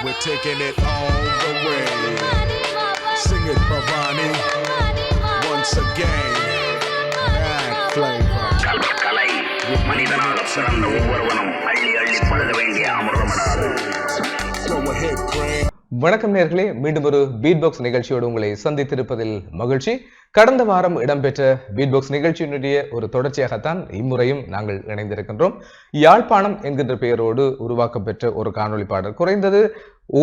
We're taking it all the way. Sing it, Bhavani. Once again, bad flavor. கலை மனிதனாக பிறந்த ஒவ்வொருவனும் அள்ளி அள்ளி பழுத வேண்டிய அமிர்தமடாது. Go ahead, Craig. வணக்கம் நேர்களே, மீண்டும் ஒரு பீட்பாக்ஸ் நிகழ்ச்சியோடு உங்களை சந்தித்திருப்பதில் மகிழ்ச்சி. கடந்த வாரம் இடம்பெற்ற பீட்பாக்ஸ் நிகழ்ச்சியினுடைய ஒரு தொடர்ச்சியாகத்தான் இம்முறையும் நாங்கள் இணைந்திருக்கின்றோம். யாழ்ப்பாணம் என்கின்ற பெயரோடு உருவாக்கப்பெற்ற ஒரு காணொளி பாடல் குறைந்தது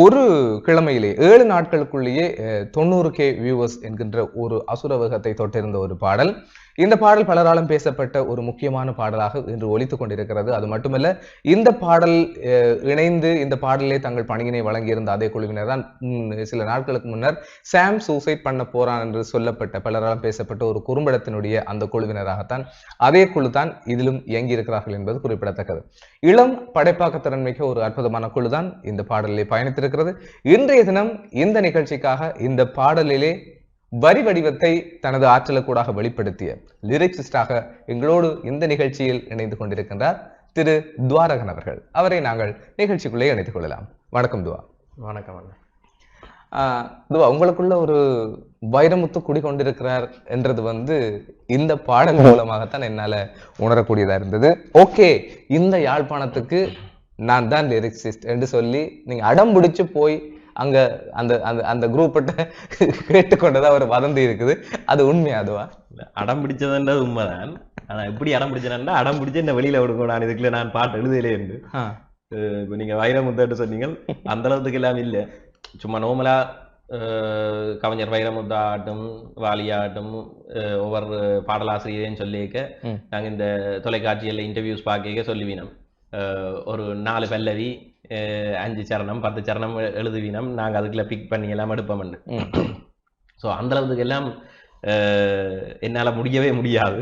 ஒரு கிழமையிலே 7 நாட்களுக்குள்ளேயே 90K வியூவர்ஸ் என்கின்ற ஒரு அசுரவேகத்தை தொட்டிருந்த ஒரு பாடல். இந்த பாடல் பலராலும் பேசப்பட்ட ஒரு முக்கியமான பாடலாக இன்று ஒலித்துக் கொண்டிருக்கிறது. அது மட்டுமல்ல, இந்த பாடல் இணைந்து இந்த பாடலே தங்கள் பணியினை வழங்கியிருந்த அதே குழுவினர் தான் சில நாட்களுக்கு முன்னர் சாம் சூசைட் பண்ண போறான் என்று சொல்லப்பட்ட பலராலும் பேசப்பட்ட ஒரு குறும்படத்தினுடைய அந்த குழுவினராகத்தான் அதே குழு தான் இதிலும் இயங்கி இருக்கிறார்கள் என்பது குறிப்பிடத்தக்கது. இளம் படைப்பாக்க திறன்மிக்க ஒரு அற்புதமான குழுதான் இந்த பாடலிலே பயணித்திருக்கிறது. இன்றைய தினம் இந்த நிகழ்ச்சிக்காக இந்த பாடலிலே வரி வடிவத்தை தனது ஆற்றலுக்கூடாக வெளிப்படுத்திய லிரிக்ஸிஸ்டாக எங்களோடு இந்த நிகழ்ச்சியில் இணைந்து கொண்டிருக்கின்றார் திரு துவாரகன் அவர்கள். அவரை நாங்கள் நிகழ்ச்சிக்குள்ளே இணைத்துக் கொள்ளலாம். வணக்கம் துவா. வணக்கம். துவா, உங்களுக்குள்ள ஒரு வைரமுத்து குடிக்கொண்டிருக்கிறார் என்றது இந்த பாடல் மூலமாகத்தான் என்னால உணரக்கூடியதா இருந்தது. ஓகே, இந்த யாழ்ப்பாணத்துக்கு நான் தான் லிரிக்ஸிஸ்ட் என்று சொல்லி நீங்க அடம் பிடிச்சு போய் அங்க அந்த அந்த அந்த குரூப்பிட்ட கேட்டுக்கொண்டதா ஒரு வதந்தி இருக்குது. அது உண்மையா? அதுவா? அடம் பிடிச்சதுன்றது உண்மைதான். ஆனா எப்படி அடம் பிடிச்சேன்னா, அடம் பிடிச்சு என்ன வெளியில விடுங்க, நான் இதுக்குள்ள நான் பாட்டு எழுதலே இருந்து. இப்ப நீங்க வைரமுத்தாட்டு சொன்னீங்க, அந்த அளவுக்கு எல்லாம் இல்லை. சும்மா நோமலா கவிஞர் வைரமுத்தா ஆட்டும் வாலியாட்டும் ஒவ்வொரு பாடலாசிரியரையும் சொல்லிக்க நாங்க இந்த தொலைக்காட்சியில் இன்டர்வியூஸ் பார்க்க சொல்லுவீனம். ஒரு 4 பல்லவி 5 சரணம் 10 சரணம் எழுதுவீனம். நாங்கள் அதுக்குள்ள பிக் பண்ணி எல்லாம் எடுப்போம். ஸோ அந்த அளவுக்கு எல்லாம் என்னால் முடியவே முடியாது.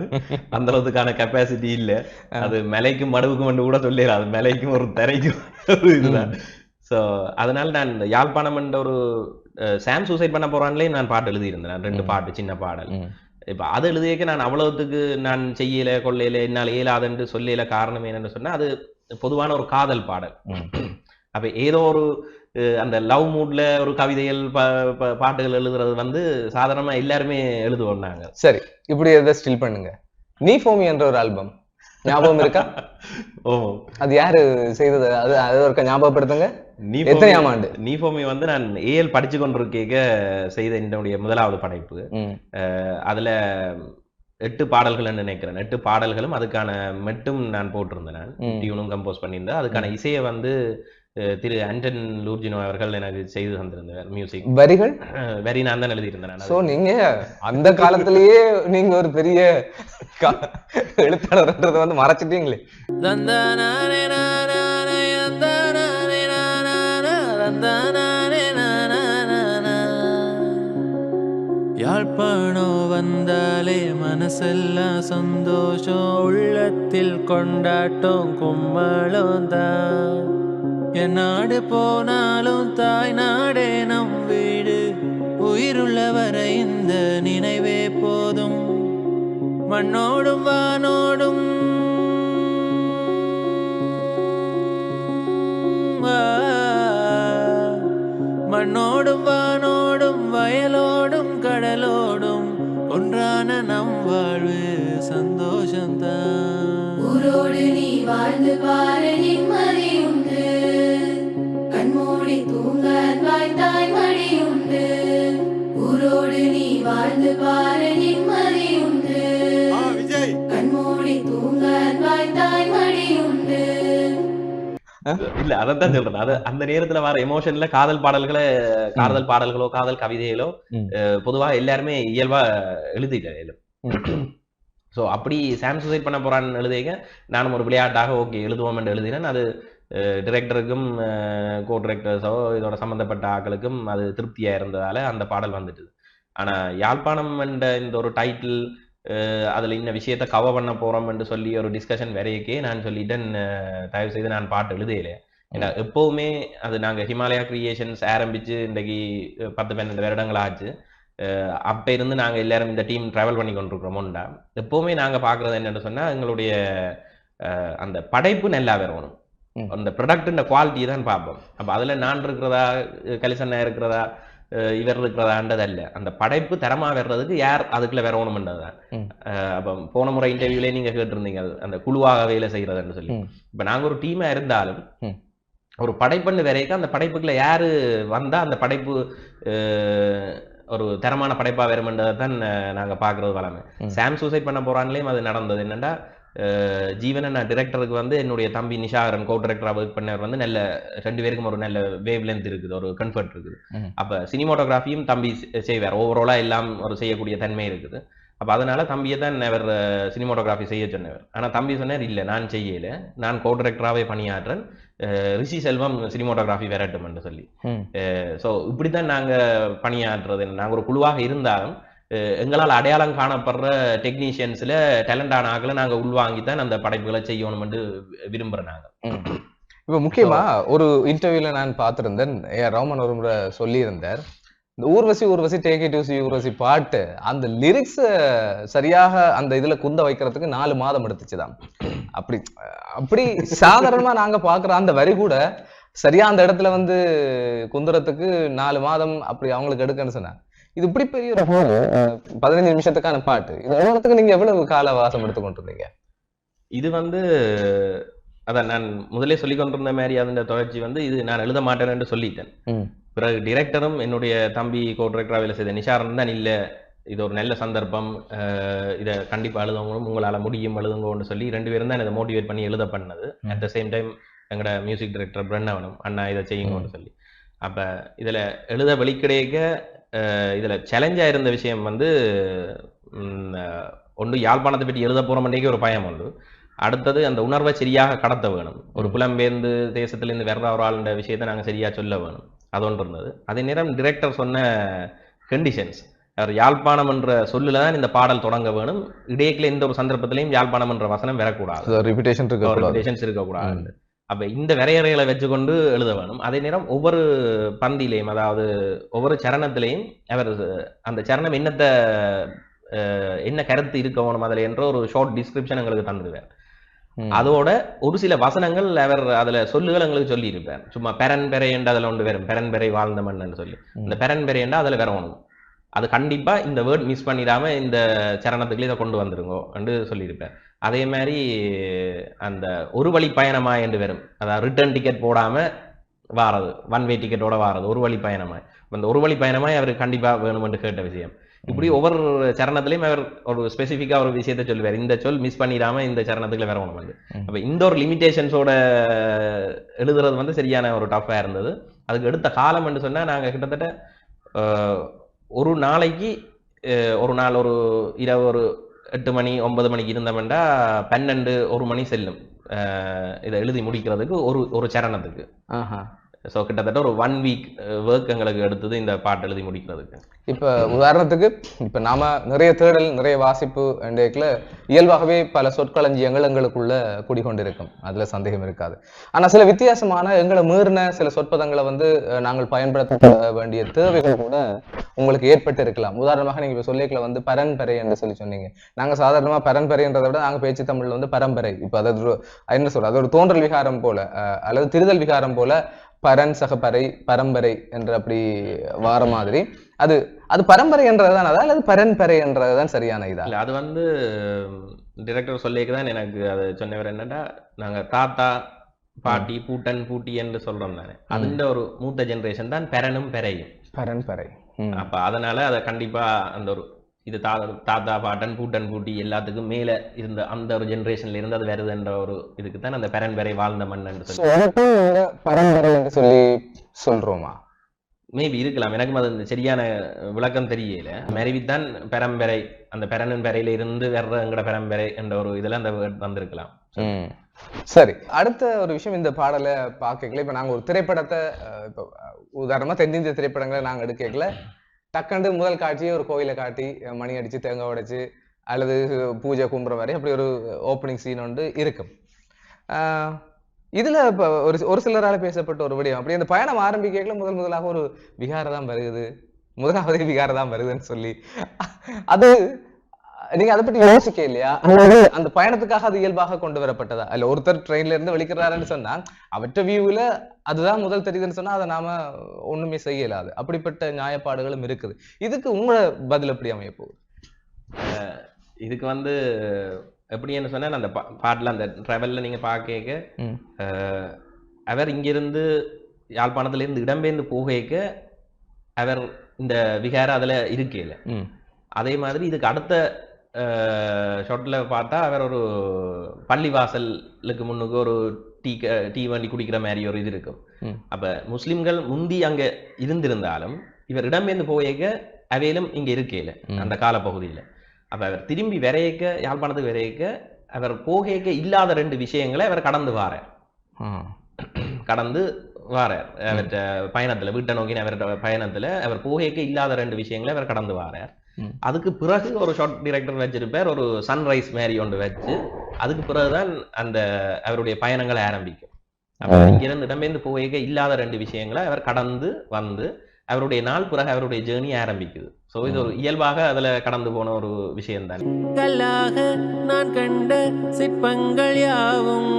அந்த அளவுக்கான கெப்பாசிட்டி இல்லை. அது மலைக்கும் மடுவுக்கும் கூட சொல்லிடாது, மலைக்கும் ஒரு தரைக்கும் ஒரு இதுதான். ஸோ அதனால நான் யாழ்ப்பாணம் என்ற ஒரு சாம் சூசைட் பண்ண போறான்லேயே நான் பாட்டு எழுதியிருந்தேன். 2 பாட்டு, சின்ன பாடல். இப்போ அது எழுதியக்க நான் அவ்வளவுக்கு நான் செய்யல கொள்ளையில என்னால் இயலாதுன்னு சொல்லல. காரணம் என்னன்னு சொன்னா, அது பொதுவான ஒரு காதல் பாடல். அப்ப ஏதோ ஒரு அந்த லவ் மூட்ல ஒரு கவிதைகள் பாட்டுகள் எழுதுறது சாதாரணமா எல்லாருமே எழுதுவோம் நாங்க. சரி, இப்படி எதை ஸ்டில் பண்ணுங்க. நீ ஃபோமி என்ற ஒரு ஆல்பம் ஞாபகம் இருக்கா? ஓ, அது யாரு செய்தது? அது ஒரு ஞாபகப்படுத்துங்க. எத்தனையாம் ஆண்டு? நீ ஃபோமி நான் ஏஎல் படிச்சு கொண்டிருக்க செய்த என்னுடைய முதலாவது படைப்பு. அதுல 8 பாடல்கள் நினைக்கிறேன். 8 பாடல்களும் அதுக்கான மெட்டும் நான் போட்டிருந்தேன். நான் டியூனும் கம்போஸ் பண்ணியிருந்தேன். அதுக்கான இசையை திரு ஆண்டன் லூர்ஜினோ அவர்கள் எனக்கு செய்து தந்திருந்தார். மியூசிக் வரி நான் தான் எழுதியிருந்தேன். சோ நீங்க அந்த காலத்திலேயே நீங்க ஒரு பெரிய எழுத்தாளர்ன்றதை மறைச்சிட்டீங்களே. யாழ்ப்பாணம் வந்தாலே மனசெல்லாம் சந்தோஷம், உள்ளத்தில் கொண்டாட்டம் கும்பலும் தான். என் நாடு போனாலும் தாய் நாடே நம் வீடு, உயிருள்ளவரை இந்த நினைவே போதும். மண்ணோடும் வானோடும் மண்ணோடும் வானோடும் வயலோடும் கடலோடும் ஒன்றான நம் வாழ்வு சந்தோஷம்தான். ஊரோடு நீ வாழ்ந்து பாரு, நிம்மதி உண்டு. கண்மூடி தூங்க வாய்த்தாய் மடி உண்டு. ஊரோடு நீ வாழ்ந்து பாரு, நிம்மதி உண்டு. கண்மூடி தூங்க வாய்த்தாய் மடி உண்டு. இல்ல, அதான் சொல்றேன். அது அந்த நேரத்துல வர எமோஷன்ல காதல் பாடல்களோ காதல் கவிதைகளோ பொதுவா எல்லாருமே இயல்பா எழுதிட்டேன். ஸோ அப்படி சாம் சூசைட் பண்ண போறான்னு எழுதிக்க நானும் ஒரு விளையாட்டாக ஓகே எழுதுவோம் என்று எழுதினேன். அது டிரெக்டருக்கும் கோ டிரெக்டர்ஸோ இதோட சம்பந்தப்பட்ட ஆக்களுக்கும் அது திருப்தியா இருந்ததால அந்த பாடல் வந்துட்டுது. ஆனா யாழ்ப்பாணம் என்ற இந்த ஒரு டைட்டில், அதுல இந்த விஷயத்த கவர் பண்ண போறோம் என்று சொல்லி ஒரு டிஸ்கஷன் வரையக்கே நான் சொல்லிட்டேன், தயவு செய்து நான் பாட்டு எழுதையில. ஏன்னா எப்பவுமே அது நாங்க ஹிமாலயா கிரியேஷன்ஸ் ஆரம்பிச்சு இன்றைக்கு 10-12 வருடங்கள் ஆச்சு. அப்ப இருந்து நாங்க எல்லாரும் இந்த டீம் டிராவல் பண்ணி கொண்டிருக்கிறோம். எப்பவுமே நாங்க பாக்குறது என்னன்னு சொன்னா, எங்களுடைய அந்த படைப்பு நல்லா வரணும். அந்த ப்ரொடக்ட் குவாலிட்டியை தான் பார்ப்போம். அப்ப அதுல நான் இருக்கிறதா, கலிசன்னா இருக்கிறதா, இவர் இருக்கிறதான்றது அல்ல. அந்த படைப்பு தரமா வர்றதுக்கு யார் அதுக்குள்ள வரணும்ன்றதுதான். அப்ப போன முறை இன்டர்வியூல நீங்க கேட்டிருந்தீங்க அந்த குழுவாக வேலை செய்யறதுன்னு சொல்லி. இப்ப நாங்க ஒரு டீமா இருந்தாலும் ஒரு படைப்புன்னு வரைக்கும் அந்த படைப்புக்குள்ள யாரு வந்தா அந்த படைப்பு ஒரு தரமான படைப்பா வரும்ன்றதை தான் நாங்க பாக்குறது வளமை. சாம் சூசைட் பண்ண போறான்லயும் அது நடந்தது. என்னன்னா ஜீவன நான் டிரெக்டருக்கு வந்து என்னுடைய தம்பி நிஷாகரன் கோ டிரெக்டரா ஒர்க் பண்ணவர் வந்து நல்ல 2 பேருக்கும் ஒரு நல்ல வேவ் லென்த் இருக்குது, ஒரு கம்ஃபர்ட் இருக்குது. அப்ப சினிமோட்டோகிராஃபியும் தம்பி செய்வார், ஓவராலா எல்லாம் ஒரு செய்யக்கூடிய தன்மை இருக்குது. அப்ப அதனால தம்பியை தான் அவர் சினிமோட்டோகிராஃபி செய்ய சொன்னவர். ஆனா தம்பி சொன்னார் இல்ல நான் செய்யல, நான் கோ டிரெக்டராகவே பணியாற்றேன், ரிஷி செல்வம் சினிமோட்டோகிராஃபி வரட்டும்னு சொல்லி. ஸோ இப்படித்தான் நாங்க பணியாற்றுறது. நாங்க ஒரு குழுவாக இருந்தாலும் எங்களால் அடையாளம் காணப்படுற டெக்னீஷியன்ஸ்ல டேலண்டான ஆக்களை நாங்க உள்வாங்கித்தான் அந்த படைப்புகளை செய்யணும்னு விரும்புறோம் நாங்க. இப்ப முக்கியமா ஒரு இன்டர்வியூல நான் பார்த்திருந்தேன், ரஹ்மான் ஒரு முறை சொல்லியிருந்தார், இந்த Urvashi Urvashi take it easy Urvashi பாட்டு அந்த லிரிக்ஸ் சரியாக அந்த இதுல குந்த வைக்கிறதுக்கு 4 மாதம் எடுத்துச்சுதான். அப்படி அப்படி சாதாரணமா நாங்க பாக்குற அந்த வரி கூட சரியா அந்த இடத்துல வந்து குந்துறதுக்கு 4 மாதம் அப்படி அவங்களுக்கு எடுக்கன்னு சொன்னாங்க. இது இப்படி பெரிய ஒரு 15 நிமிஷத்துக்கான பாட்டு, இது எழுதுறதுக்கு நீங்க எவ்வளவு கால வாசம் எடுத்துக்கொண்டு இருந்தீங்க? இது வந்து அதான் நான் முதலே சொல்லி கொண்டிருந்த மாதிரி அதன் தொடர்ச்சி வந்து இது நான் எழுத மாட்டேன்னு சொல்லிட்டேன். பிறகு டிரெக்டரும் என்னுடைய தம்பி கோ டிரெக்டரா வேலை செய்த நிஷாரன் தான் இல்ல இது ஒரு நல்ல சந்தர்ப்பம், இதை கண்டிப்பா எழுதவங்களும் உங்களால முடியும் எழுதுங்கன்னு சொல்லி 2 பேரும் தான் இதை மோட்டிவேட் பண்ணி எழுத பண்ணது. அட் த சேம் டைம் எங்களோட மியூசிக் டைரக்டர் பிரண்ணவனும் அண்ணா இதை செய்யுங்கன்னு சொல்லி. அப்ப இதுல எழுத வெளிக்கிடைக்க இதுல சேலஞ்சா இருந்த விஷயம் வந்து ஒன்று யாழ்ப்பாணத்தை பற்றி எழுத போறோம்ன்றே ஒரு பயம் உண்டு. அடுத்தது அந்த உணர்வை சரியாக கடத்த வேணும். ஒரு புலம்பெயர்ந்து தேசத்திலிருந்து வேற ஒரு ஆளுன்ற விஷயத்தை நாங்கள் சரியா சொல்ல வேணும், அது ஒன்று இருந்தது. அதே நேரம் டிரெக்டர் சொன்ன கண்டிஷன்ஸ், அவர் யாழ்ப்பாணம் என்ற சொல்லுல தான் இந்த பாடல் தொடங்க வேணும், இடையில எந்த ஒரு சந்தர்ப்பத்திலையும் யாழ்ப்பாணம் என்ற வசனம் வரக்கூடாது, ரிபிட்டேஷன்ஸ் இருக்கக்கூடாது. அப்ப இந்த வரையறைகளை வச்சுக்கொண்டு எழுத வேணும். அதே நேரம் ஒவ்வொரு பந்திலையும், அதாவது ஒவ்வொரு சரணத்திலையும் அவர் அந்த சரணம் என்ன கருத்து இருக்க வேணும் அதுல என்ற ஒரு ஷார்ட் டிஸ்கிரிப்ஷன் எங்களுக்கு தந்துடுவார். அதோட ஒரு சில வசனங்கள் அவர் அதுல சொல்லுகள் எங்களுக்கு சொல்லி இருப்பார். சும்மா பெரன் பெரை என்று அதுல ஒன்று வரும், பெரன் பெரை வாழ்ந்த மண்ணுன்னு சொல்லி. இந்த பெரன் பெரை என்றா அதுல வரணும், அது கண்டிப்பா இந்த வேர்ட் மிஸ் பண்ணிடாம இந்த சரணத்துக்குள்ள இதை கொண்டு வந்துருங்கோ என்று சொல்லியிருப்பார். அதே மாதிரி அந்த ஒரு வழி பயணமா என்று வரும், அதாவது ரிட்டர்ன் டிக்கெட் போடாம வாரது, 1 வே டிக்கெட்டோட வாரது, ஒரு வழி பயணமாய். அந்த ஒரு வழி பயணமாய் அவர் கண்டிப்பா வேணும் என்று கேட்ட விஷயம். இப்படி ஒவ்வொரு சரணத்திலையும் அவர் ஒரு ஸ்பெசிஃபிக்கா ஒரு விஷயத்த சொல்லுவார், இந்த சொல் மிஸ் பண்ணிடாம இந்த சரணத்துக்குள்ள வரணும் வந்து. அப்ப இந்த ஒரு லிமிடேஷன்ஸோட எழுதுறது வந்து சரியான ஒரு டஃபா இருந்தது. அதுக்கு எடுத்த காலம் என்று சொன்னா நாங்க கிட்டத்தட்ட ஒரு நாளைக்கு ஒரு நாள் ஒரு இரவு ஒரு 8 மணி 9 மணிக்கு இருந்தோம்னா 12 1 மணி செல்லும் இதை எழுதி முடிக்கிறதுக்கு ஒரு சரணத்துக்கு. ஸோ கிட்டத்தட்ட ஒரு 1 வீக் ஒர்க் எங்களுக்கு எடுத்தது இந்த பாட்டு எழுதி முடிக்கிறதுக்கு. இப்போ உதாரணத்துக்கு இப்போ நாம நிறைய தேடல் நிறைய வாசிப்பு என்ற இயல்பாகவே பல சொற்களஞ்சியங்கள் எங்களுக்குள்ள குடிக்கொண்டிருக்கும், அதுல சந்தேகம் இருக்காது. ஆனா சில வித்தியாசமான எங்களை மீறின சில சொற்பதங்களை வந்து நாங்கள் பயன்படுத்த வேண்டிய தேவைகள் கூட உங்களுக்கு ஏற்பட்டு இருக்கலாம். உதாரணமாக நீங்க இப்போ சொல்லிக்கல வந்து பரன்பரை என்று சொல்லி சொன்னீங்க. நாங்க சாதாரணமா பரன்பரைன்றதை விட நாங்க பேச்சு தமிழ்ல வந்து பரம்பரை, இப்போ அதாவது என்ன சொல்ற, அது ஒரு தோன்றல் விகாரம் போல அல்லது திருதல் விகாரம் போல பரன் சகப்பறை பரம்பரை என்று அப்படி வார மாதிரி அது அது பரம்பரை என்றதுதான் அதா அல்லது பரன்பரை என்றதுதான் சரியான இதா? அது வந்து டிரெக்டர் சொல்லிக்குதான் எனக்கு அது சொன்னவர் என்னன்னா, நாங்க தாத்தா பாட்டி பூட்டன் பூட்டி என்று சொல்றோம் தானே, அதுன்ற ஒரு மூத்த ஜெனரேஷன் தான் பெரனும் பெரையும் பரன்பரை. அப்ப அதனால அதை கண்டிப்பா அந்த ஒரு இது தாத்தா பாட்டன் பூட்டன் பூட்டி எல்லாத்துக்கும் மேல இருந்த அந்த ஒரு ஜெனரேஷன்ல இருந்து அது வருதுன்ற ஒரு இதுக்கு தான் அந்த பரன்பரை வாழ்ந்த மண் பரம்பரை என்று சொல்லி சொல்றோமா? மேபி இருக்கலாம், எனக்கும் அது சரியான விளக்கம் தெரியல. மறைவித்தான் பரம்பரை, அந்த பெரனின் பெரையில இருந்து வர்ற எங்கட பரம்பரை என்ற ஒரு இதுல அந்த வந்திருக்கலாம். சரி, அடுத்த ஒரு விஷயம், இந்த பாடலை பார்க்கல இப்ப நாங்க ஒரு திரைப்படத்தை இப்போ உதாரணமா தென்னிந்திய திரைப்படங்களை நாங்க எடுக்கல, டக்குண்டு முதல் காட்சியை ஒரு கோயிலை காட்டி மணி அடிச்சு தேங்காய் உடைச்சு அல்லது பூஜை கும்புற மாதிரி அப்படி ஒரு ஓப்பனிங் சீன் ஒன்று இருக்கும். இதுல இப்ப ஒரு சிலரால பேசப்பட்ட ஒரு விடயம், அப்படி அந்த பயணம் ஆரம்பிக்கல முதலாக ஒரு விகாரம் தான் வருது, முதலாவது விகாரம் தான் வருதுன்னு சொல்லி அது நீங்க அதை பத்தி யோசிக்க இல்லையா? அந்த பயணத்துக்காக அது இயல்பாக கொண்டு வரப்பட்டதா? இல்ல ஒருத்தர் ட்ரெயின்ல இருந்து வெளிக்கிறாருன்னு சொன்னா அவற்ற வியூல அதுதான் முதல் தெரியுதுன்னு சொன்னா அதை நாம ஒண்ணுமே செய்ய இயலாது. அப்படிப்பட்ட நியாயப்பாடுகளும் இருக்குது. இதுக்கு உங்க பதில் எப்படி அமைய போகுது? இதுக்கு வந்து எப்படின்னு சொன்னா அந்த பாட்டுல அந்த டிராவல்ல நீங்க பாக்க அவர் இங்கிருந்து யாழ்ப்பாணத்துல இருந்து இடம்பெயர்ந்து போகைக்க அவர் இந்த விகார அதுல இருக்கல. அதே மாதிரி இதுக்கு அடுத்த ஷாட்ல பார்த்தா அவர் ஒரு பள்ளிவாசலுக்கு முன்னுக்கு ஒரு டீ வண்டி குடிக்கிற மாதிரி ஒரு இது இருக்கும். அப்ப முஸ்லிம்கள் முந்தி அங்க இருந்திருந்தாலும் இவர் இடம்பெயர்ந்து போயேக்க அவையிலும் இங்க இருக்கல அந்த காலப்பகுதியில. அப்ப அவர் திரும்பி விரையக்க யாழ்ப்பாணத்துக்கு விரையக்க அவர் போகைக்க இல்லாத 2 விஷயங்களை அவர் கடந்து வாரார். அவர்கிட்ட பயணத்துல வீட்டை நோக்கின அவர்கிட்ட பயணத்துல அவர் போகைக்க இல்லாத 2 விஷயங்களை அவர் கடந்து வாரார். அதுக்கு பிறகு ஒரு ஷார்ட் டைரக்டர் வச்சிருப்பார், ஒரு சன்ரைஸ் மாதிரி ஒன்று வச்சு அதுக்கு பிறகுதான் அந்த அவருடைய பயணங்களை ஆரம்பிக்கும். அப்ப இங்கிருந்து இடம்பெயர்ந்து போகைக்க இல்லாத 2 விஷயங்களை அவர் கடந்து வந்து அவருடைய நாள் பிறகு அவருடைய ஜேர்னி ஆரம்பிக்குது. சோ இது ஒரு இயல்பாக அதுல கடந்து போன ஒரு விஷயம் தான். கல்லாக நான் கண்ட சிற்பங்கள் யாவும்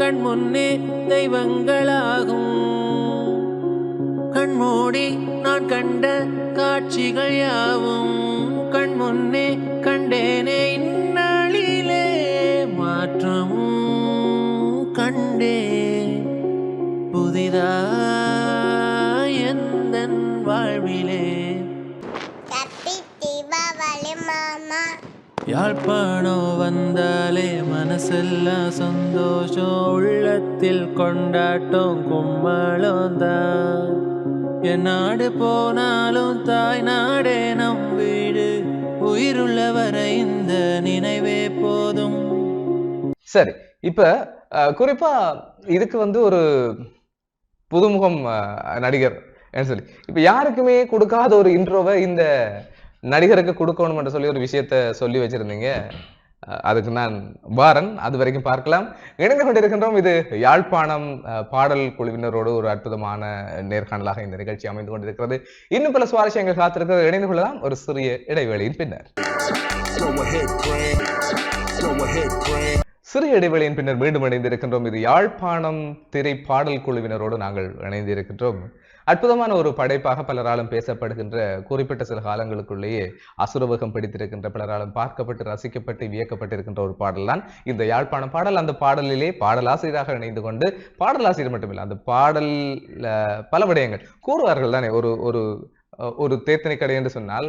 கண் முன்னே தெய்வங்களாகும். கண்மூடி நான் கண்ட காட்சிகள் யாவும் கண் முன்னே கண்டேனே. இந்நாளிலே மாற்றம் கண்டே புதிதா எந்தன் வாழ்விலே. யாழ்ப்பாணம் வந்தாலே மனசெல்லாம் சந்தோஷம், உள்ளத்தில் கொண்டாட்டம் கும்மளம் தான். என் நாடு போனாலும் தாய் நாடே நம் வீடு, உயிருள்ளவரை இந்த நினைவே போதும். சரி, இப்ப குறிப்பா இதுக்கு வந்து ஒரு புதுமுகம் நடிகர் என்ன சொல்லி இப்ப யாருக்குமே கொடுக்காத ஒரு இன்ட்ரோவை இந்த நடிகருக்கு கொடுக்கணும் என்று சொல்லி ஒரு விஷயத்த சொல்லி வச்சிருந்தீங்க. அதுக்கு நான் வாரன், அது வரைக்கும் பார்க்கலாம். இணைந்து கொண்டிருக்கின்றோம். இது யாழ்ப்பாணம் பாடல் குழுவினரோடு ஒரு அற்புதமான நேர்காணலாக இந்த நிகழ்ச்சி அமைந்து கொண்டிருக்கிறது. இன்னும் பல சுவாரஸ்யங்கள் காத்திருக்கிறது. இணைந்து கொள்ளலாம் ஒரு சிறிய இடைவேளையின் பின்னர். சிறிய இடைவெளியின் பின்னர் மீண்டும் இணைந்திருக்கின்றோம். இது யாழ்ப்பாணம் திரை பாடல் குழுவினரோடு நாங்கள் இணைந்திருக்கின்றோம். அற்புதமான ஒரு படைப்பாக பலராலும் பேசப்படுகின்ற, குறிப்பிட்ட சில காலங்களுக்குள்ளேயே அசுரவகம் பிடித்திருக்கின்ற, பலராலும் பார்க்கப்பட்டு ரசிக்கப்பட்டு வியக்கப்பட்டிருக்கின்ற ஒரு பாடல் தான் இந்த யாழ்ப்பாணம் பாடல். அந்த பாடலிலே பாடலாசிரியராக இணைந்து கொண்டு, பாடலாசிரியர் மட்டுமில்லை, அந்த பாடல் பல விடயங்கள் கூறுவார்கள் தானே. ஒரு தேத்தனை கடை என்று சொன்னால்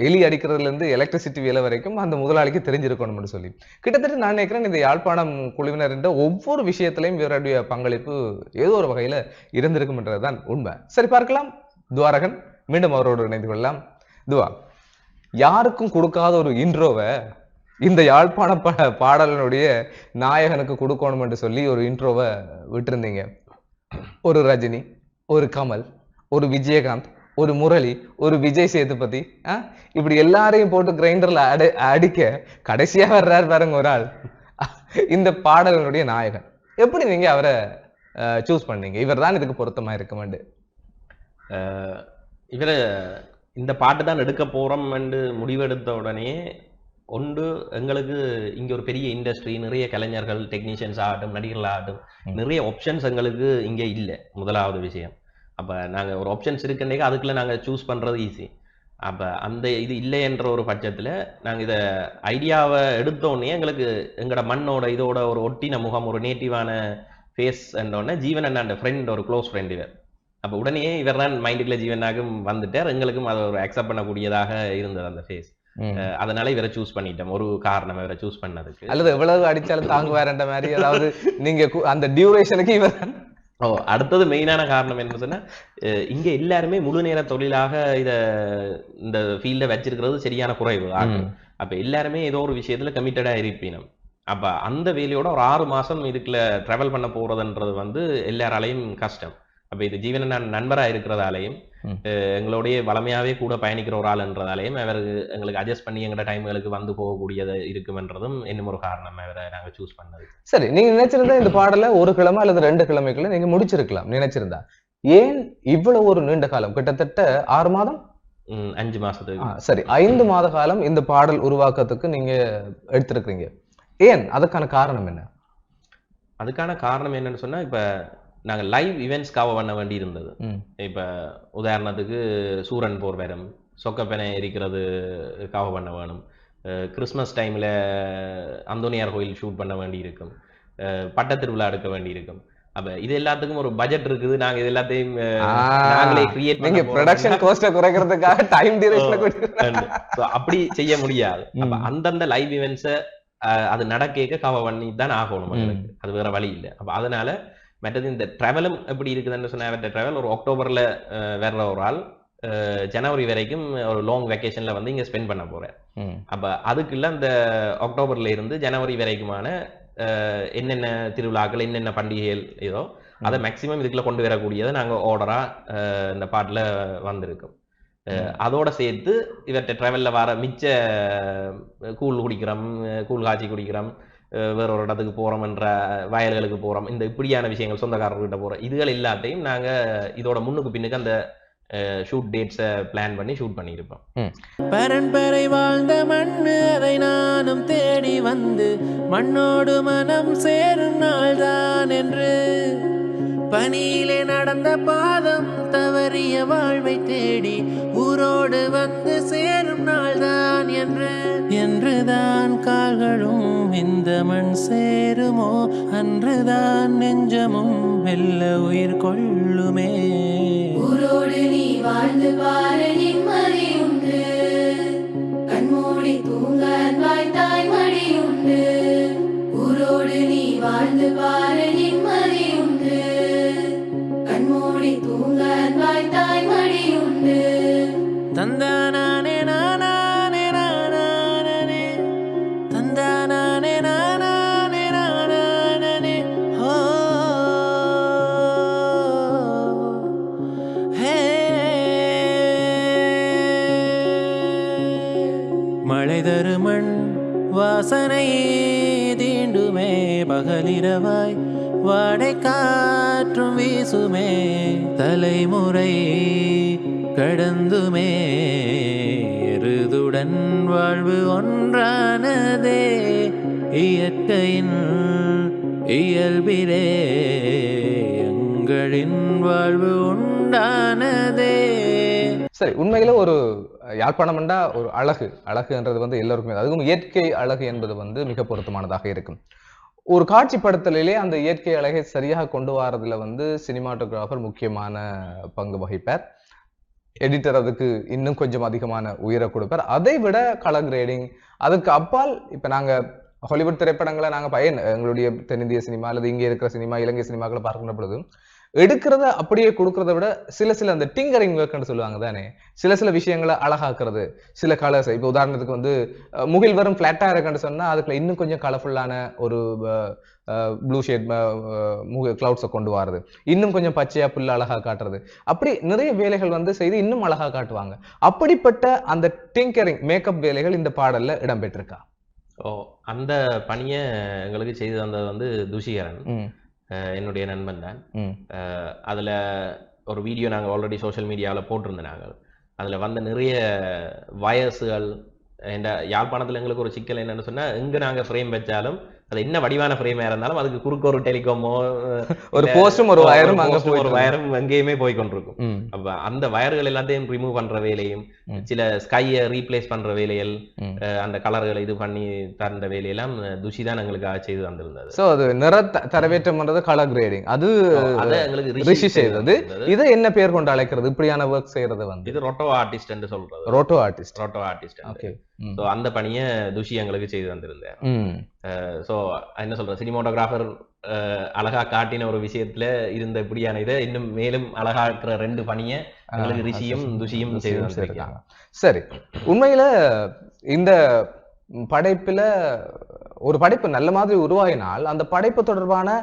எலி அடிக்கிறதுல இருந்து எலக்ட்ரிசிட்டி வேலை வரைக்கும் அந்த முதலாளிக்கு தெரிஞ்சிருக்கணும் என்று சொல்லி கிட்டத்தட்ட நான் நினைக்கிறேன் இந்த யாழ்ப்பாணம் குழுவினர் என்ற ஒவ்வொரு விஷயத்திலையும் இவருடைய பங்களிப்பு ஏதோ ஒரு வகையில இருந்திருக்கும் என்றதுதான் உண்மை. சரி, பார்க்கலாம். துவாரகன் மீண்டும் அவரோடு இணைந்து கொள்ளலாம். துவா, யாருக்கும் கொடுக்காத ஒரு இன்ட்ரோவை இந்த யாழ்ப்பாண பாடலினுடைய நாயகனுக்கு கொடுக்கணும் என்று சொல்லி ஒரு இன்ட்ரோவை விட்டுருந்தீங்க. ஒரு ரஜினி, ஒரு கமல், ஒரு விஜயகாந்த், ஒரு முரளி, ஒரு விஜய் சேதுபதி, இப்படி எல்லாரையும் போட்டு கிரைண்டர்ல அடிக்க கடைசியா வர்றாரு பாருங்க ஒரு ஆள், இந்த பாடலினுடைய நாயகன். எப்படி நீங்க அவரை சூஸ் பண்ணீங்க? இவர் தான் இதுக்கு பொருத்தமா இருக்குமெண்டு. இவரை இந்த பாட்டு தான் எடுக்க போறோம் என்று முடிவெடுத்த உடனே ஒன்று எங்களுக்கு இங்க ஒரு பெரிய இண்டஸ்ட்ரி, நிறைய கலைஞர்கள், டெக்னீஷியன்ஸ் ஆகட்டும், நடிகர்கள் ஆகட்டும், நிறைய ஆப்ஷன்ஸ் எங்களுக்கு இங்கே இல்லை. முதலாவது விஷயம். அப்போ நாங்கள் ஒரு ஆப்ஷன்ஸ் இருக்குன்னே அதுக்குள்ள நாங்கள் சூஸ் பண்ணுறது ஈஸி. அப்போ அந்த இது இல்லை என்ற ஒரு பட்சத்தில் நாங்கள் இதை ஐடியாவை எடுத்தோடனே எங்களுக்கு எங்களோட மண்ணோட இதோட ஒரு ஒட்டின முகம், ஒரு நேட்டிவான ஃபேஸ் என்றோடனே ஜீவன் அண்ணாண்ட ஃப்ரெண்ட், ஒரு க்ளோஸ் ஃப்ரெண்ட் இவர். அப்போ உடனே இவர் தான் மைண்டுக்குள்ள ஜீவனாகும் வந்துட்டார். எங்களுக்கும் அதை ஒரு அக்செப்ட் பண்ணக்கூடியதாக இருந்தது அந்த ஃபேஸ். அதனால இவரை சூஸ் பண்ணிட்டோம். ஒரு காரணம் இவரை சூஸ் பண்ணதுக்கு. அல்லது எவ்வளவு அடிச்சாலும் தாங்குவார்ன்ற மாதிரி, அதாவது நீங்க அந்த டியூரேஷனுக்கு இவர். அடுத்தது மெயினான காரணம் என்ன சொன்னா, இங்க எல்லாருமே முழு நேர தொழிலாக இந்த ஃபீல்ட வச்சிருக்கிறது சரியான குறைவு. அப்ப எல்லாருமே ஏதோ ஒரு விஷயத்துல கமிட்டடா இருப்பினும், அப்ப அந்த வேலையோட ஒரு 6 மாசம் இதுக்குள்ள டிராவல் பண்ண போறதுன்றது வந்து எல்லாராலையும் கஷ்டம். அப்ப இது ஜீவன நண்பரா இருக்கிறதாலையும் எங்களுடைய வளமையாவே கூட பயணிக்கிற ஒரு ஆள்ன்றதாலையும் அவருக்கு எங்களுக்கு அட்ஜஸ்ட் பண்ணி எங்களோட டைம்களுக்கு வந்து போகக்கூடியது இருக்குமென்றதும் இன்னும் ஒரு காரணம் அவரை நாங்க சூஸ் பண்ணது. சரி, நீங்க நினைச்சிருந்தா இந்த பாடல ஒரு கிழமை அல்லது 2 கிழமைக்குள்ள நீங்க முடிச்சிருக்கலாம் நினைச்சிருந்தா. ஏன் இவ்வளவு ஒரு நீண்ட காலம், கிட்டத்தட்ட 6 மாதம் 5 மாசத்துக்கு. சரி, 5 மாத காலம் இந்த பாடல் உருவாக்கத்துக்கு நீங்க எடுத்திருக்கீங்க. ஏன், அதுக்கான காரணம் என்ன? அதுக்கான காரணம் என்னன்னு சொன்னா, இப்ப நாங்க லைவ் ஈவெண்ட்ஸ் கவர் பண்ண வேண்டி இருந்தது. இப்ப உதாரணத்துக்கு சூரன் போர் வேரம், சொக்கப்பனை எரிக்கிறது கவர் பண்ண வேணும். கிறிஸ்மஸ் டைம்ல அந்தோனியார் கோயில் ஷூட் பண்ண வேண்டி இருக்கும். பட்டத்திருவிழா எடுக்க வேண்டி இருக்கும். அப்ப இது எல்லாத்துக்கும் ஒரு பட்ஜெட் இருக்குது. நாங்க இது எல்லாத்தையும் நாங்களே கிரியேட் நீங்க ப்ரொடக்ஷன் காஸ்ட குறைக்கிறதுக்காக டைம் டியூரேஷன் அப்படி செய்ய முடியாது. அப்ப அந்தந்த லைவ் ஈவெண்ட்ஸை அது நடக்க கவர் பண்ணி தான் ஆகணும். அது வேற வழி இல்லை. அப்ப அதனால மற்றது இந்த டிராவலும் எப்படி இருக்குதுன்னு சொன்னா, டிராவல் ஒரு அக்டோபர்ல வேற ஒரு ஆள் ஜனவரி வரைக்கும் ஒரு லாங் வெக்கேஷன்ல வந்து இங்க ஸ்பெண்ட் பண்ண போறேன். அப்ப அதுக்குள்ள அந்த அக்டோபர்ல இருந்து ஜனவரி வரைக்குமான என்னென்ன திருவிழாக்கள், என்னென்ன பண்டிகைகள் ஏதோ அதை மேக்சிமம் இதுக்குள்ள கொண்டு வரக்கூடியதை நாங்க ஆர்டரா இந்த பாட்டுல வந்திருக்கோம். அதோட சேர்த்து இவர்கிட்ட டிராவல்ல வர மிச்ச கூழ் குடிக்கிறோம், கூழ் காய்ச்சி குடிக்கிறோம், வேற ஒரு இடத்துக்கு போறோம்ன்ற வயல்களுக்கு போறோம், இந்த இப்படியான விஷயங்கள், சொந்தக்காரர்கிட்ட போறோம், இதுகள் எல்லாத்தையும் நாங்க இதோட முன்னுக்கு பின்னுக்கு அந்த ஷூட் டேட்ஸை பிளான் பண்ணி ஷூட் பண்ணியிருப்போம். பரம்பரை வாழ்ந்த மண்ணு அதை நானும் தேடி வந்து மண்ணோடு மனம் சேரும் நாள்தான் என்று, பனியிலே நடந்த பாதம் தவறிய வாழ்வை தேடி ஊரோடு வந்து சேரும் நாள்தான் என்றுதான் கால்களும் இந்த மண் சேருமோ, அன்றுதான் நெஞ்சமும் மெல்ல உயிர் கொள்ளுமே. ஊரோடு நீ வாழ்ந்து பாரு நிம்மதி உண்டு, கண்மூடி தூங்க அன்பாய் தாய்மடி உண்டு. ஊரோடு நீ வாழ்ந்து பாரு நிம்மதி உண்டு, கண்மூடி தூங்க அன்பாய் தாய்மடி உண்டு. தந்தானே நானே நானே தந்தானே நானே நானே ஓ ஹே. மழை தருமண் வாசனை தீண்டுமே, பகலிரவாய் வாடை காற்றும் வீசுமே, தலைமுறை கடந்துமே எருதுடன் வாழ்வு ஒன்றானதே, இயற்கையின் இயல்பிலே எங்களின் வாழ்வு உண்டானதே. சரி, உண்மையில ஒரு யாழ்ப்பாணம்ண்டா ஒரு அழகுன்றது வந்து எல்லாருக்குமே, அதுவும் இயற்கை அழகு என்பது வந்து மிக பொருத்தமானதாக இருக்கும். ஒரு காட்சிப்படுத்தலிலே அந்த இயற்கை அழகை சரியாக கொண்டு வரதுல வந்து சினிமாட்டோகிராஃபர் முக்கியமான பங்கு வகிப்பார். எடிட்டர் அதுக்கு இன்னும் கொஞ்சம் அதிகமான உயிரை கொடுப்பார். அதை விட கலர் கிரேடிங், அதுக்கு அப்பால் இப்ப நாங்க ஹாலிவுட் திரைப்படங்களை நாங்க எங்களுடைய தென்னிந்திய சினிமா அல்லது இங்கே இருக்கிற சினிமா, இலங்கை சினிமாக்களை பார்க்கின்ற பொழுது எடுக்கிறத அப்படியே கொடுக்கறத விட சில அந்த டிங்கரிங் ஒர்க்னு சொல்லுவாங்க தானே, சில விஷயங்களை அழகாக்குறது, சில கலர்ஸ். இப்போ உதாரணத்துக்கு வந்து முகில் வெறும் பிளாட்டா இருக்குன்னு சொன்னா அதுக்குள்ள இன்னும் கொஞ்சம் கலர்ஃபுல்லான ஒரு ப்ளூ ஷேட் கிளவுட்ஸை கொண்டு வரது, இன்னும் கொஞ்சம் பச்சையா புல்ல அழகா காட்டுறது, அப்படி நிறைய வேலைகள் வந்து செய்து இன்னும் அழகா காட்டுவாங்க. அப்படிப்பட்ட அந்த டிங்கரிங் மேக்கப் வேலைகள் இந்த பாடல்ல இடம்பெற்றிருக்கா? அந்த பணியை எங்களுக்கு செய்து தந்தது வந்து துஷிகரன், என்னுடைய நண்பன் தான். அதுல ஒரு வீடியோ நாங்க ஆல்ரெடி சோஷியல் மீடியாவில் போட்டிருந்தோம். நாங்கள் அதுல வந்த நிறைய வயசுகள், யாழ்ப்பாணத்துல எங்களுக்கு ஒரு சிக்கல் என்னன்னு சொன்னா, எங்க நாங்க ஃப்ரேம் வச்சாலும் அது என்ன வடிவான ஃப்ரேமா இருந்தாலும் அதுக்கு குறுக்க ஒரு டெலிகாமோ ஒரு போஸ்டும் ஒரு வயரும் எங்கேயுமே போய் கொண்டிருக்கும். அப்ப அந்த வயர்கள் எல்லாத்தையும் ரிமூவ் பண்ற வேலையும், சில ஸ்கையை ரீப்ளேஸ் பண்ற வேலைகள், அந்த கலர்களை இது பண்ணி தந்த வேலையெல்லாம் துஷி தான் எங்களுக்கு செய்து வந்திருந்தது. சோ அது நிற தரவேற்றம் பண்றது, கலர் கிரேடிங், அது எங்களுக்கு ரிஷி செய்தது. இதை என்ன பேர் கொண்டு அழைக்கிறது இப்படியான ஒர்க் செய்யறது? வந்து இது ரோட்டோ ஆர்டிஸ்ட் என்று சொல்றது. Roto artist. ஓகே. சோ அந்த பணியை துஷி எங்களுக்கு செய்து வந்திருந்தார். சோ என்ன சொல்ற, சினிமாட்டோகிராஃபர் அழகா காட்டின ஒரு விஷயத்துல இருந்த இப்படியான இதை இன்னும் மேலும் அழகாக்குற 2 பணியை எங்களுக்கு ரிஷியும் துஷியும் செய்து வந்திருக்காங்க. சரி, உண்மையில இந்த படைப்புல ஒரு படைப்பு நல்ல மாதிரி உருவாகினால் அந்த படைப்பு தொடர்பான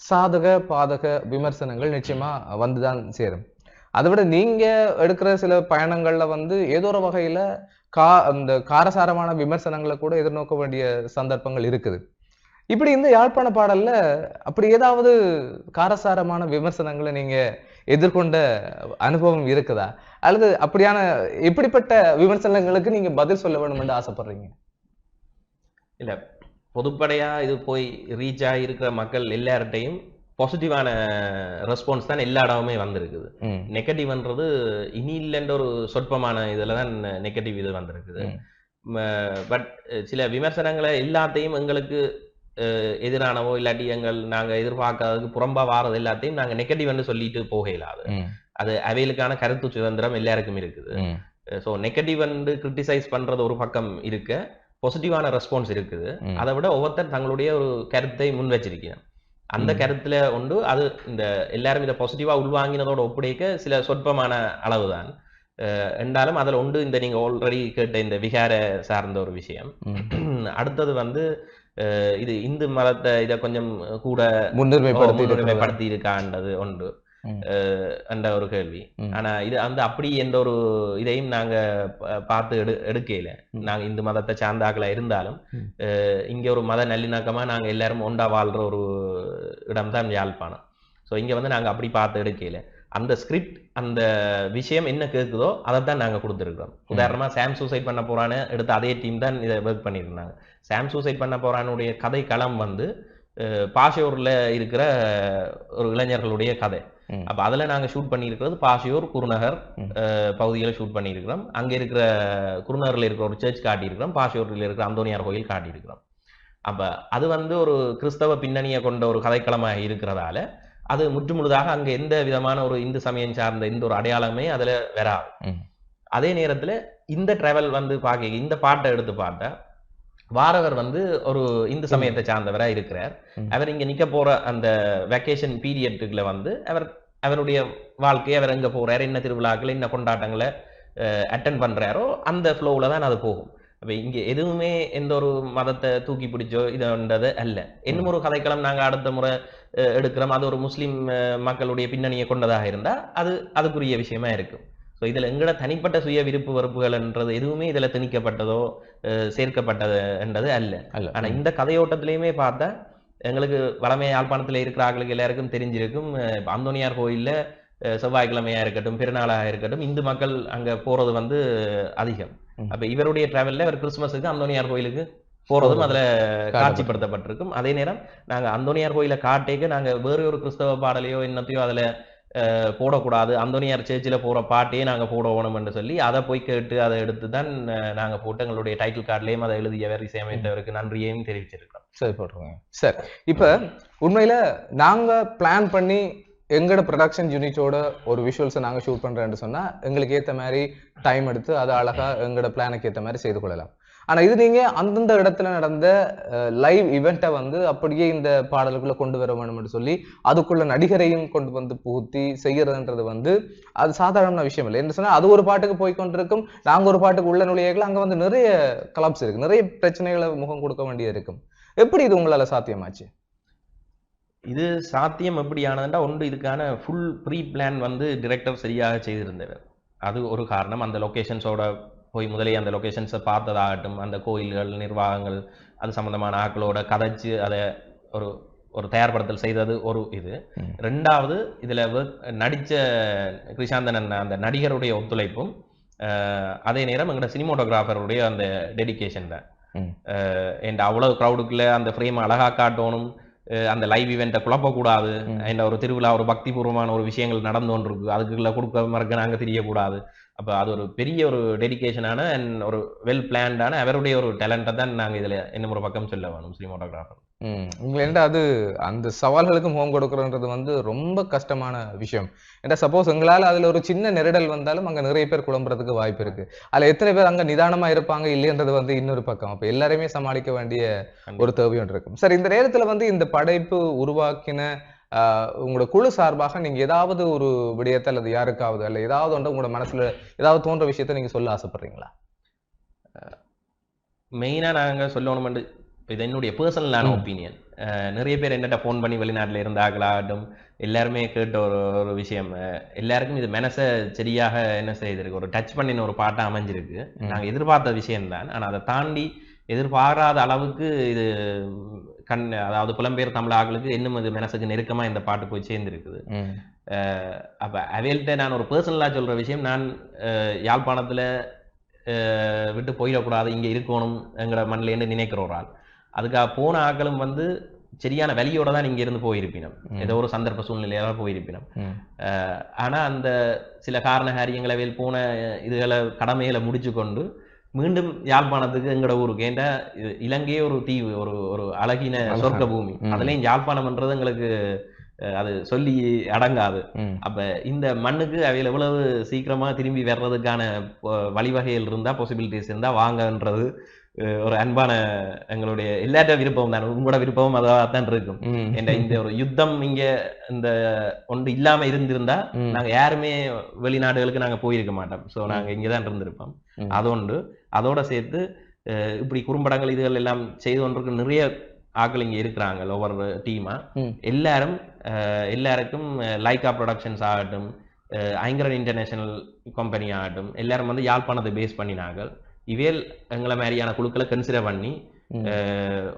சாதக பாதக விமர்சனங்கள் நிச்சயமா வந்துதான் சேரும். அதை விட நீங்க எடுக்கிற சில பயணங்கள்ல வந்து ஏதோ ஒரு வகையில அந்த காரசாரமான விமர்சனங்களை கூட எதிர்நோக்க வேண்டிய சந்தர்ப்பங்கள் இருக்குது. இப்படி இந்த யாழ்ப்பாண பாடல்ல அப்படி ஏதாவது காரசாரமான விமர்சனங்களை நீங்க எதிர்கொண்ட அனுபவம் இருக்குதா, அல்லது அப்படியான இப்படிப்பட்ட விமர்சனங்களுக்கு நீங்க பதில் சொல்ல வேண்டும் என்று ஆசைப்படுறீங்க? இல்ல, பொதுப்படையா இது போய் ரீச் ஆகியிருக்கிற மக்கள் எல்லார்ட்டையும் பாசிட்டிவான ரெஸ்பான்ஸ் தான் எல்லா இடமுமே வந்திருக்குது. நெகட்டிவ்ன்றது இனி இல்லைன்ற ஒரு சொற்பமான இதில் தான் நெகட்டிவ் இது வந்திருக்குது. பட் சில விமர்சனங்களை எல்லாத்தையும் எங்களுக்கு எதிரானவோ இல்லாட்டி நாங்கள் எதிர்பார்க்காததுக்கு புறம்பா வாரது எல்லாத்தையும் நாங்கள் நெகட்டிவ்னு சொல்லிட்டு போக இயலாது. அது அவைகளுக்கான கருத்து சுதந்திரம் எல்லாருக்கும் இருக்குது. ஸோ நெகட்டிவ் கிரிட்டிசைஸ் பண்றது ஒரு பக்கம் இருக்க, பாசிட்டிவான ரெஸ்பான்ஸ் இருக்குது. அதை விட ஒவ்வொருத்தர் தங்களுடைய ஒரு கருத்தை முன் வச்சிருக்கேன். அந்த கருத்துல ஒன்று அது இந்த எல்லாரும் இதை பாசிட்டிவா உள்வாங்கினதோட ஒப்படைக்க சில சொற்பமான அளவு தான் என்றாலும் அதில் ஒன்று இந்த நீங்க ஆல்ரெடி கேட்ட இந்த விகார சார்ந்த ஒரு விஷயம். அடுத்தது இது இந்து மதத்தை இதை கொஞ்சம் கூட முன்னுரிமைப்படுத்தி இருக்கான்றது ஒன்று என்ற ஒரு கேள்வி. ஆனா இது அப்படி என்ற ஒரு இதையும் நாங்க பார்த்து எடுக்கல. நாங்க இந்து மதத்தை சார்ந்தாக்களா இருந்தாலும் இங்க ஒரு மத நல்லிணக்கமா நாங்க எல்லாரும் ஒண்டா வாழ்ற ஒரு இடம்தான் யாழ்ப்பாணம். ஸோ இங்க நாங்க அப்படி பார்த்து எடுக்கல. அந்த ஸ்கிரிப்ட் அந்த விஷயம் என்ன கேட்குதோ அதைத்தான் நாங்க கொடுத்துருக்கோம். உதாரணமா சாம் சூசைட் பண்ண போறான்னு எடுத்த அதே டீம் தான் இதை ஒர்க் பண்ணியிருந்தாங்க. சாம் சூசைட் பண்ண போறானுடைய கதை களம் பாஷையூர்ல இருக்கிற ஒரு இளைஞர்களுடைய கதை. அப்ப அதுல நாங்க ஷூட் பண்ணியிருக்கிறது பாஷையூர் குருநகர் பகுதிகளை ஷூட் பண்ணியிருக்கிறோம். அங்க இருக்கிற குருநகர்ல இருக்கிற ஒரு சர்ச் காட்டியிருக்கிறோம், பாஷையூர்ல இருக்கிற அந்தோனியார் கோயில் காட்டியிருக்கிறோம். அப்ப அது ஒரு கிறிஸ்தவ பின்னணியை கொண்ட ஒரு கதைக்களமாக இருக்கிறதால அது முற்றுமுழுதாக அங்க எந்த விதமான ஒரு இந்து சமயம் சார்ந்த இந்த ஒரு அடையாளமே அதுல வராது. அதே நேரத்துல இந்த டிராவல் பார்க்க இந்த பாட்டை எடுத்து பார்த்தா வாரவர் ஒரு இந்து சமயத்தை சார்ந்தவரா இருக்கிறார். அவர் இங்க நிக்க போற அந்த வெக்கேஷன் பீரியட்டுக்குள்ள அவருடைய வாழ்க்கையை அவர் எங்க போறாரு, என்ன திருவிழாக்கள் என்ன கொண்டாட்டங்களை அட்டன் பண்றாரோ அந்த ஃப்ளோவில் தான் அது போகும். அப்ப இங்க எதுவுமே எந்த ஒரு மதத்தை தூக்கி பிடிச்சோ இதுன்றது அல்ல. இன்னும் ஒரு கதைக்களம் நாங்க அடுத்த முறை எடுக்கிறோம், அது ஒரு முஸ்லிம் மக்களுடைய பின்னணியை கொண்டதாக இருந்தா அதுக்குரிய விஷயமா இருக்கும். ஸோ இதுல எங்கட தனிப்பட்ட சுய விருப்பு வெறுப்புகள்ன்றது எதுவுமே இதுல திணிக்கப்பட்டதோ சேர்க்கப்பட்டது என்றது அல்ல. ஆனா இந்த கதையோட்டத்திலையுமே பார்த்தா எங்களுக்கு வளமை யாழ்ப்பாணத்துல இருக்கிற ஆட்களுக்கு எல்லாருக்கும் தெரிஞ்சிருக்கும். அந்தோனியார் கோயில்ல செவ்வாய்க்கிழமையா இருக்கட்டும் பெருநாளாக இருக்கட்டும் இந்து மக்கள் அங்க போறது அதிகம். அப்ப இவருடைய டிராவல்ல இவர் கிறிஸ்துமஸுக்கு அந்தோனியார் கோயிலுக்கு போறதும் அதுல காட்சிப்படுத்தப்பட்டிருக்கும். அதே நேரம் நாங்க அந்தோனியார் கோயில காட்டேக்கு நாங்க வேற ஒரு கிறிஸ்தவ பாடலையோ என்னத்தையோ அதுல போடக்கூடாது, அந்தோனியார் சேர்ச்சில் போற பாட்டையே நாங்க போடணும் என்று சொல்லி அதை போய் கேட்டு அதை எடுத்து தான் நாங்க போட்டு எங்களுடைய டைட்டில் கார்ட்லயும் அதை எழுதியவர் இசையமைத்தவருக்கு நன்றியையும் தெரிவிச்சிருக்கோம். சரி போட்டுருங்க சார். இப்ப உண்மையில நாங்க பிளான் பண்ணி எங்களோட ப்ரொடக்ஷன் யூனிட்டோட ஒரு விஷுவல்ஸை நாங்கள் ஷூட் பண்ணுறேன்னு சொன்னால் எங்களுக்கு ஏற்ற மாதிரி டைம் எடுத்து அதை அழகாக எங்களோட பிளானுக்கு ஏற்ற மாதிரி செய்து கொள்ளலாம். ஆனால் இது நீங்கள் அந்தந்த இடத்துல நடந்த லைவ் இவெண்ட்டை அப்படியே இந்த பாடலுக்குள்ளே கொண்டு வர வேணும்னு சொல்லி அதுக்குள்ள நடிகரையும் கொண்டு புகுத்தி செய்யறதுன்றது அது சாதாரண விஷயம் இல்லை. என்ன சொன்னால் அது ஒரு பாட்டுக்கு போய் கொண்டிருக்கும், நாங்கள் ஒரு பாட்டுக்கு உள்ள நுழையர்கள் அங்கே நிறைய கலாப்ஸ் இருக்கு, நிறைய பிரச்சனைகளை முகம் கொடுக்க வேண்டியது இருக்கும். எப்படி இது உங்களால் சாத்தியமாச்சு? இது சாத்தியம் எப்படியானதுண்டா ஒன்று இதுக்கான ஃபுல் ப்ரீ பிளான் டிரெக்டர் சரியாக செய்திருந்தவர். அது ஒரு காரணம். அந்த லொக்கேஷன்ஸோட போய் முதலே அந்த லொக்கேஷன்ஸை பார்த்ததாகட்டும், அந்த கோயில்கள் நிர்வாகங்கள் அது சம்பந்தமான ஆக்களோட கதைச்சு அதை ஒரு தயார்படுத்தல் செய்தது ஒரு இது. ரெண்டாவது இதுல நடிச்ச கிருஷாந்தன் அந்த நடிகருடைய ஒத்துழைப்பும் அதே நேரம் எங்களோட சினிமோட்டோகிராஃபருடைய அந்த டெடிகேஷன் தான். அவ்வளவு க்ரௌடுக்குள்ள அந்த ஃப்ரேம் அழகா காட்டணும், அந்த லைவ் ஈவெண்ட்டை குழப்பக்கூடாது, ஒரு திருவிழா ஒரு பக்திபூர்வமான ஒரு விஷயங்கள் நடந்து கொண்டிருக்கு அதுக்குள்ள கொடுக்க மறக்க நாங்கள் தெரியக்கூடாது. அப்போ அது ஒரு பெரிய ஒரு டெடிகேஷனான ஒரு வெல் பிளான்டான அவருடைய ஒரு டேலண்ட்டை தான் நாங்கள் இதில் இன்னும் ஒரு பக்கம் சொல்ல வேணும் சினிமோட்டோகிராஃபர். உங்களேண்டா அது அந்த சவால்களுக்கு முகம் கொடுக்குறன்றது ரொம்ப கஷ்டமான விஷயம். ஏன்னா சப்போஸ் எங்களால் அதில் ஒரு சின்ன நெருடல் வந்தாலும் அங்கே நிறைய பேர் குழம்புறதுக்கு வாய்ப்பு இருக்கு. அதில் எத்தனை பேர் அங்கே நிதானமா இருப்பாங்க இல்லைன்றது இன்னொரு பக்கம். அப்போ எல்லாருமே சமாளிக்க வேண்டிய ஒரு தேவையும் இருக்கும். சார், இந்த நேரத்தில் இந்த படைப்பு உருவாக்கின உங்களோட குழு சார்பாக நீங்க ஏதாவது ஒரு விடயத்தை அல்லது யாருக்காவது அல்ல ஏதாவது உங்களோட மனசுல ஏதாவது தோன்ற விஷயத்த நீங்க சொல்ல ஆசைப்படுறீங்களா? மெயினா நாங்க சொல்லணும், இது என்னுடைய பர்சனலான ஒப்பீனியன். நிறைய பேர் என்னட்ட ஃபோன் பண்ணி வெளிநாட்டில் இருந்தாங்களாகட்டும் எல்லாருமே கேட்ட ஒரு விஷயம், எல்லாருக்கும் இது மனசை சரியாக என்ன செய்திருக்கு, ஒரு டச் பண்ணின ஒரு பாட்டாக அமைஞ்சிருக்கு. நாங்கள் எதிர்பார்த்த விஷயம்தான். ஆனால் அதை தாண்டி எதிர்பாராத அளவுக்கு இது அதாவது புலம்பெயர் தமிழ் ஆக்களுக்கு இன்னும் இது மனசுக்கு நெருக்கமாக இந்த பாட்டு போய் சேர்ந்துருக்குது. அப்போ அவையில்கிட்ட நான் ஒரு பர்சனலாக சொல்கிற விஷயம், நான் யாழ்ப்பாணத்தில் விட்டு போயிடக்கூடாது, இங்கே இருக்கணும் எங்களோட மண்ணிலேருந்து நினைக்கிற ஒரு ஆள். அதுக்காக போன ஆக்களும் வந்து சரியான வழியோட தான் இங்க இருந்து போயிருப்பினோம், ஏதோ ஒரு சந்தர்ப்ப சூழ்நிலையாக போயிருப்பினோம். ஆனா அந்த சில காரண காரியங்களை போன இதுகளை கடமைகளை முடிச்சு கொண்டு மீண்டும் யாழ்ப்பாணத்துக்கு எங்களோட ஊருக்கு, ஏண்டா இலங்கையே ஒரு தீவு, ஒரு அழகின சொர்க்க பூமி, அதுலயும் யாழ்ப்பாணம்ன்றது எங்களுக்கு அது சொல்லி அடங்காது. அப்ப இந்த மண்ணுக்கு அவையில் எவ்வளவு சீக்கிரமா திரும்பி வர்றதுக்கான வழிவகைகள் இருந்தா, பாசிபிலிட்டிஸ் இருந்தா வாங்கன்றது ஒரு அன்பான எங்களுடைய எல்லாத்த விருப்பம் தான். உங்களோட விருப்பமும் அதான் இருக்கும். இந்த ஒரு யுத்தம் இங்க இந்த ஒன்று இல்லாம இருந்திருந்தா நாங்க யாருமே வெளிநாடுகளுக்கு நாங்க போயிருக்க மாட்டோம். சோ நாங்க இங்கதான் இருந்திருப்போம். அதோண்டு அதோட சேர்த்து இப்படி குறும்படங்கள் இதுகள் எல்லாம் செய்து கொண்டிருக்க நிறைய ஆக்கள் இங்க இருக்கிறாங்க. ஒவ்வொரு டீமா எல்லாருக்கும் லைகா ப்ரொடக்ஷன்ஸ் ஆகட்டும், ஐங்கரன் இன்டர்நேஷனல் கம்பெனி ஆகட்டும், எல்லாரும் வந்து யாழ்ப்பாணத்தை பேஸ் பண்ணினாங்க. இவேல் எங்களை மாதிரியான குழுக்களை கன்சிடர் பண்ணி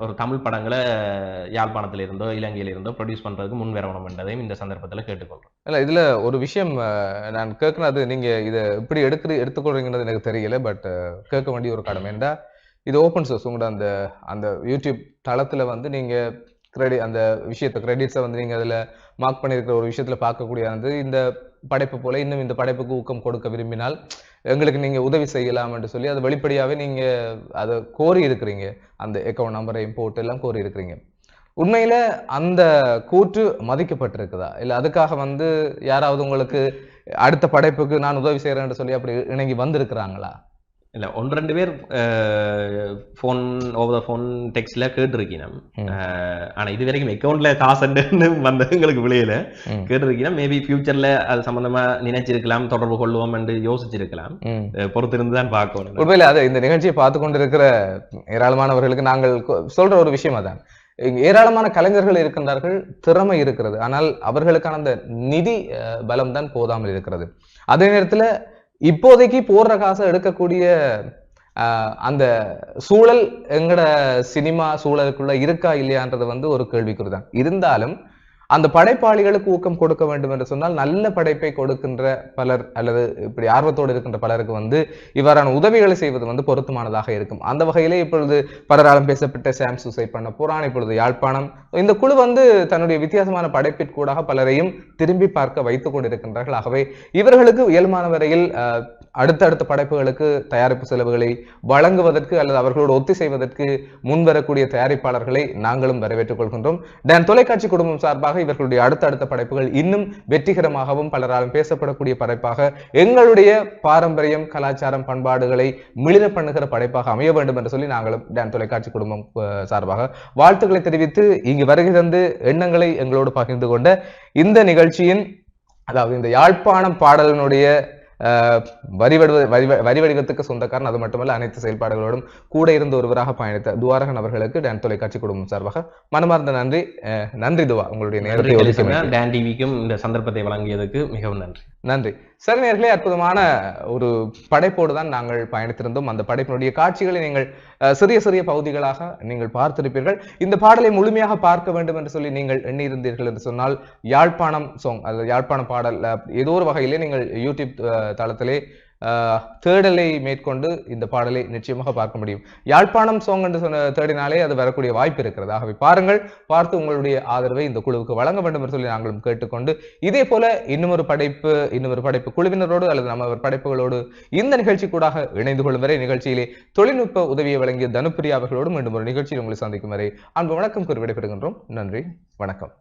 ஒரு தமிழ் படங்களை யாழ்ப்பாணத்தில் இருந்தோ இலங்கையில இருந்தோ ப்ரொடியூஸ் பண்றதுக்கு முன் வரணும் என்றதையும் இந்த சந்தர்ப்பத்தில் கேட்டுக்கொள்றோம். இல்ல இதுல ஒரு விஷயம் நான் கேட்கறது, நீங்க இதை இப்படி எடுத்துக்கொள்றீங்கன்றது எனக்கு தெரியல, பட் கேட்க வேண்டிய ஒரு கடமை. ஏண்டா இது ஓப்பன் சோர்ஸ். உங்களோட அந்த யூடியூப் தளத்துல வந்து நீங்க அந்த விஷயத்தை கிரெடிட்ஸை வந்து நீங்க அதுல மார்க் பண்ணியிருக்கிற ஒரு விஷயத்துல பார்க்கக்கூடியது, இந்த படைப்பு போல இன்னும் இந்த படைப்புக்கு ஊக்கம் கொடுக்க விரும்பினால் எங்களுக்கு நீங்க உதவி செய்யலாம் என்று சொல்லி அது வெளிப்படையாவே நீங்க அதை கோரி இருக்கிறீங்க. அந்த அக்கௌண்ட் நம்பரையும் போட்டு எல்லாம் கோரி இருக்கிறீங்க. உண்மையில அந்த கூற்று மதிக்கப்பட்டிருக்குதா, இல்ல அதுக்காக வந்து யாராவது உங்களுக்கு அடுத்த படைப்புக்கு நான் உதவி செய்யறேன்னு சொல்லி அப்படி இணங்கி வந்திருக்கிறாங்களா? இல்லை, 1-2 பேர் ஃபோன் ஓவர் த ஃபோன் டெக்ஸ்ட்ல கேட்டிருக்கணும். ஆனா இது வரைக்கும் அக்கௌண்ட்ல காசுன்னு வந்தவங்களுக்கு விளையில கேட்டிருக்கணும். மேபி ஃபியூச்சர்ல அது சம்பந்தமா நினைச்சிருக்கலாம், தொடர்பு கொள்வோம் என்று யோசிச்சிருக்கலாம். பொறுத்திருந்து தான் பார்க்கணும். ஒருவேளை அது இந்த நிகழ்ச்சியை பார்த்து கொண்டிருக்கிற ஏராளமானவர்களுக்கு நாங்கள் சொல்ற ஒரு விஷயம் அதான், ஏராளமான கலைஞர்கள் இருக்கின்றார்கள், திறமை இருக்கிறது, ஆனால் அவர்களுக்கான அந்த நிதி பலம் தான் போதாமல் இருக்கிறது. அதே நேரத்துல இப்போதைக்கு போடுற காசை எடுக்கக்கூடிய அந்த சூழல் எங்கட சினிமா சூழலுக்குள்ள இருக்கா இல்லையான்றது வந்து ஒரு கேள்விக்குறிதான். இருந்தாலும் அந்த படைப்பாளிகளுக்கு ஊக்கம் கொடுக்க வேண்டும் என்று சொன்னால் நல்ல படைப்பை கொடுக்கின்ற பலர் அல்லது இப்படி ஆர்வத்தோடு இருக்கின்ற பலருக்கு வந்து இவ்வாறான உதவிகளை செய்வது வந்து பொருத்தமானதாக இருக்கும். அந்த வகையிலே இப்பொழுது பலராலும் பேசப்பட்ட சாம் சூசைட் பண்ண புராணம், இப்பொழுது யாழ்ப்பாணம், இந்த குழு வந்து தன்னுடைய வித்தியாசமான படைப்பிற்கூடாக பலரையும் திரும்பி பார்க்க வைத்துக் கொண்டிருக்கின்றார்கள். ஆகவே இவர்களுக்கு இயல்பான வரையில் அடுத்தடுத்த படைப்புகளுக்கு தயாரிப்பு செலவுகளை வழங்குவதற்கு அல்லது அவர்களோடு ஒத்தி செய்வதற்கு முன்வரக்கூடிய தயாரிப்பாளர்களை நாங்களும் வரவேற்றுக் கொள்கின்றோம். டான் தொலைக்காட்சி குடும்பம் சார்பாக இவர்களுடைய அடுத்தடுத்த படைப்புகள் இன்னும் வெற்றிகரமாகவும் பலராலும் பேசப்படக்கூடிய படைப்பாக, எங்களுடைய பாரம்பரியம் கலாச்சாரம் பண்பாடுகளை மிளிர பண்ணுகிற படைப்பாக அமைய வேண்டும் என்று சொல்லி நாங்களும் டான் தொலைக்காட்சி குடும்பம் சார்பாக வாழ்த்துக்களை தெரிவித்து இங்கு வருகை தந்து எண்ணங்களை எங்களோடு பகிர்ந்து கொண்ட இந்த நிகழ்ச்சியின், அதாவது இந்த யாழ்ப்பாணம் பாடலினுடைய வரி வடிவத்துக்கு சொந்தக்காரன், அது மட்டுமல்ல அனைத்து செயல்பாடுகளோடும் கூட இருந்து ஒருவராக பயணித்த துவாரகன் அவர்களுக்கு டான் தொலைக்காட்சி குடும்பம் சார்பாக மனமார்ந்த நன்றி. நன்றி துவா, உங்களுடைய நேரத்தை டான் டிவிக்கும் இந்த சந்தர்ப்பத்தை வழங்கியதுக்கு மிகவும் நன்றி. சரி நேயர்களே, அற்புதமான ஒரு படைப்போடு தான் நாங்கள் பயணித்திருந்தோம். அந்த படைப்பினுடைய காட்சிகளை நீங்கள் சிறிய சிறிய பகுதிகளாக நீங்கள் பார்த்திருப்பீர்கள். இந்த பாடலை முழுமையாக பார்க்க வேண்டும் என்று சொல்லி நீங்கள் எண்ணியிருந்தீர்கள் என்று சொன்னால் யாழ்ப்பாணம் சாங், அது யாழ்ப்பாணம் பாடல் ஏதோ ஒரு வகையிலே நீங்கள் யூடியூப் தளத்திலே தேடலை மேற்கொண்டு இந்த பாடலை நிச்சயமாக பார்க்க முடியும். யாழ்ப்பாணம் சாங் என்று தேடினாலே அது வரக்கூடிய வாய்ப்பு இருக்கிறது. ஆகவே பாருங்கள், பார்த்து உங்களுடைய ஆதரவை இந்த குழுவுக்கு வழங்க வேண்டும் என்று சொல்லி நாங்களும் கேட்டுக்கொண்டு, இதே போல இன்னொரு படைப்பு குழுவினரோடு அல்லது நம்ம படைப்புகளோடு இந்த நிகழ்ச்சி கூட இணைந்து கொள்ளும் வரை நிகழ்ச்சியிலே தொழில்நுட்ப உதவியை வழங்கிய தனுப்பிரியா அவர்களோடு மீண்டும் ஒரு நிகழ்ச்சியில் உங்களை சந்திக்கும் வரை அன்பு வணக்கம் கூறி விடைபெறுகின்றோம். நன்றி, வணக்கம்.